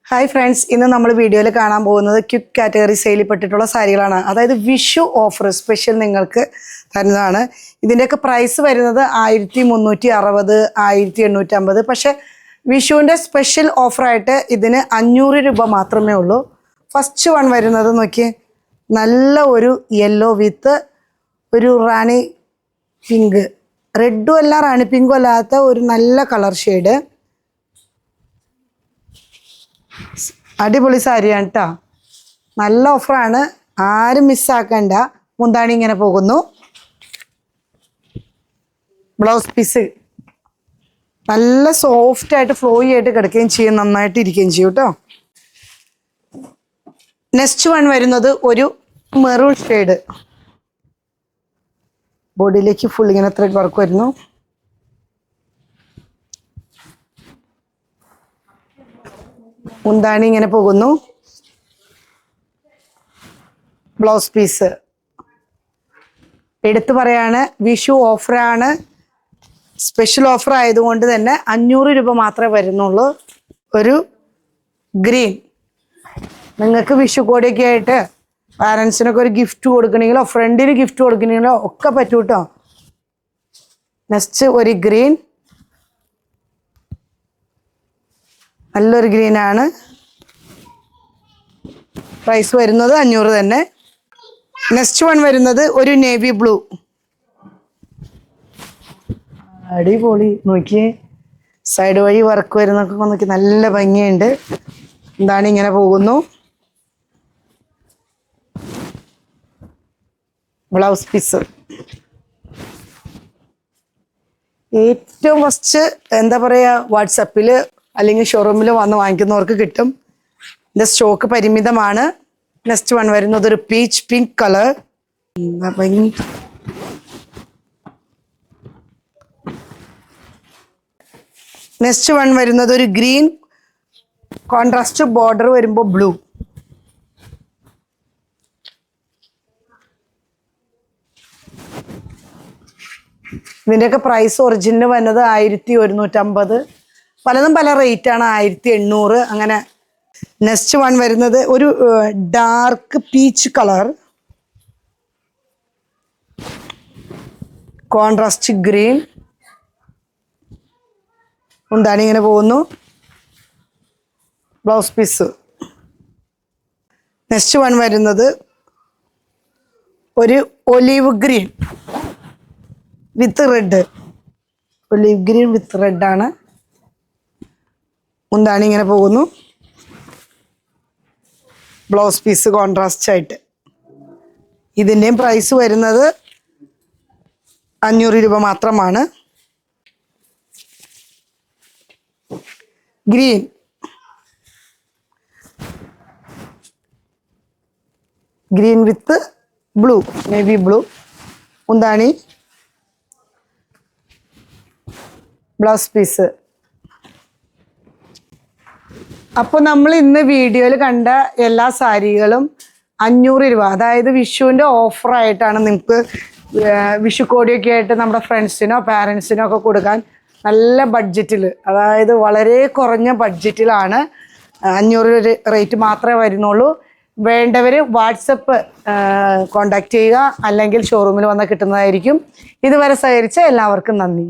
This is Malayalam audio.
ഹായ് ഫ്രണ്ട്സ്, ഇന്ന് നമ്മൾ വീഡിയോയിൽ കാണാൻ പോകുന്നത് ക്വിക്ക് കാറ്റഗറി സെയിലിൽ പെട്ടിട്ടുള്ള സാരികളാണ്. അതായത് വിഷു ഓഫർ സ്പെഷ്യൽ നിങ്ങൾക്ക് തരുന്നതാണ്. ഇതിൻ്റെയൊക്കെ പ്രൈസ് വരുന്നത് 1360, 1850. പക്ഷേ വിഷുവിൻ്റെ സ്പെഷ്യൽ ഓഫറായിട്ട് ഇതിന് 500 രൂപ മാത്രമേ ഉള്ളൂ. ഫസ്റ്റ് വൺ വരുന്നത് നോക്കിയേ, നല്ല ഒരു യെല്ലോ വിത്ത് ഒരു റാണി പിങ്ക്, റെഡും അല്ല റാണി പിങ്കും അല്ലാത്ത ഒരു നല്ല കളർ ഷെയ്ഡ്. അടിപൊളി സാരിയാണ് കേട്ടോ, നല്ല ഓഫറാണ്, ആരും മിസ്സാക്കണ്ട. മുന്താണി ഇങ്ങനെ പോകുന്നു. ബ്ലൗസ് പീസ് നല്ല സോഫ്റ്റ് ആയിട്ട് ഫ്ലോയി ആയിട്ട് കിടക്കുകയും ചെയ്യും, നന്നായിട്ട് ഇരിക്കുകയും ചെയ്യും കേട്ടോ. നെക്സ്റ്റ് വൺ വരുന്നത് ഒരു മെറൂൺ ഷെയ്ഡ്, ബോഡിയിലേക്ക് ഫുൾ ഇങ്ങനെ ത്രെഡ് വർക്ക് വരുന്നു. മുന്താണി ഇങ്ങനെ പോകുന്നു. ബ്ലൗസ് പീസ് എടുത്തു പറയാണ്, വിഷു ഓഫറാണ്, സ്പെഷ്യൽ ഓഫർ ആയതുകൊണ്ട് തന്നെ 500 രൂപ മാത്രമേ വരുന്നുള്ളൂ. ഒരു ഗ്രീൻ, നിങ്ങൾക്ക് വിഷു കോടിയൊക്കെ ആയിട്ട് പാരൻസിനൊക്കെ ഒരു ഗിഫ്റ്റ് കൊടുക്കണമെങ്കിലോ ഫ്രണ്ടിന് ഗിഫ്റ്റ് കൊടുക്കണമെങ്കിലോ ഒക്കെ പറ്റൂ കേട്ടോ. നെക്സ്റ്റ് ഒരു ഗ്രീൻ, നല്ലൊരു ഗ്രീനാണ്. പ്രൈസ് വരുന്നത് 500 തന്നെ. നെക്സ്റ്റ് വൺ വരുന്നത് ഒരു നേവി ബ്ലൂ, അടിപൊളി. നോക്കിയേ, സൈഡ് വഴി വർക്ക് വരുന്നൊക്കെ നോക്കി നല്ല ഭംഗിയുണ്ട്. എന്താണ് ഇങ്ങനെ പോകുന്നു. ബ്ലൗസ് പീസ് ഏറ്റവും ഫസ്റ്റ് എന്താ പറയുക, വാട്സപ്പിൽ അല്ലെങ്കിൽ ഷോറൂമിൽ വന്ന് വാങ്ങിക്കുന്നവർക്ക് കിട്ടും. ഇതിൻ്റെ സ്റ്റോക്ക് പരിമിതമാണ്. നെക്സ്റ്റ് വൺ വരുന്നത് ഒരു പീച്ച് പിങ്ക് കളർ, ഭംഗി. നെക്സ്റ്റ് വൺ വരുന്നത് ഒരു ഗ്രീൻ, കോൺട്രാസ്റ്റ് ബോർഡർ വരുമ്പോൾ ബ്ലൂ. ഇതിൻ്റെയൊക്കെ പ്രൈസ് ഒറിജിനൽ വരുന്നത് 1150, പലതും പല റേറ്റാണ്, 1800 അങ്ങനെ. നെക്സ്റ്റ് വൺ വരുന്നത് ഒരു dark peach colour, contrast green. എന്താണ് ഇങ്ങനെ പോകുന്നു. Blouse piece. നെക്സ്റ്റ് വൺ വരുന്നത് ഒരു olive green with red, olive green with റെഡാണ്. മുന്താണി ഇങ്ങനെ പോകുന്നു. ബ്ലൗസ് പീസ് കോൺട്രാസ്റ്റ് ആയിട്ട്. ഇതിൻ്റെയും പ്രൈസ് വരുന്നത് 500 രൂപ മാത്രമാണ്. ഗ്രീൻ, ഗ്രീൻ വിത്ത് ബ്ലൂ, നേവി ബ്ലൂ. മുന്താണി, ബ്ലൗസ് പീസ്. അപ്പോൾ നമ്മൾ ഇന്ന് വീഡിയോയിൽ കണ്ട എല്ലാ സാരികളും 500 രൂപ, അതായത് വിഷുവിൻ്റെ ഓഫറായിട്ടാണ്. നിങ്ങൾക്ക് വിഷു കോടിയൊക്കെ ആയിട്ട് നമ്മുടെ ഫ്രണ്ട്സിനോ പാരൻസിനോ ഒക്കെ കൊടുക്കാൻ നല്ല ബഡ്ജറ്റിൽ, അതായത് വളരെ കുറഞ്ഞ ബഡ്ജറ്റിലാണ് 500 റേറ്റ് മാത്രമേ വരുന്നുള്ളൂ. വേണ്ടവർ വാട്സപ്പ് കോണ്ടാക്ട് ചെയ്യുക, അല്ലെങ്കിൽ ഷോറൂമിൽ വന്നാൽ കിട്ടുന്നതായിരിക്കും. ഇതുവരെ സഹകരിച്ച എല്ലാവർക്കും നന്ദി.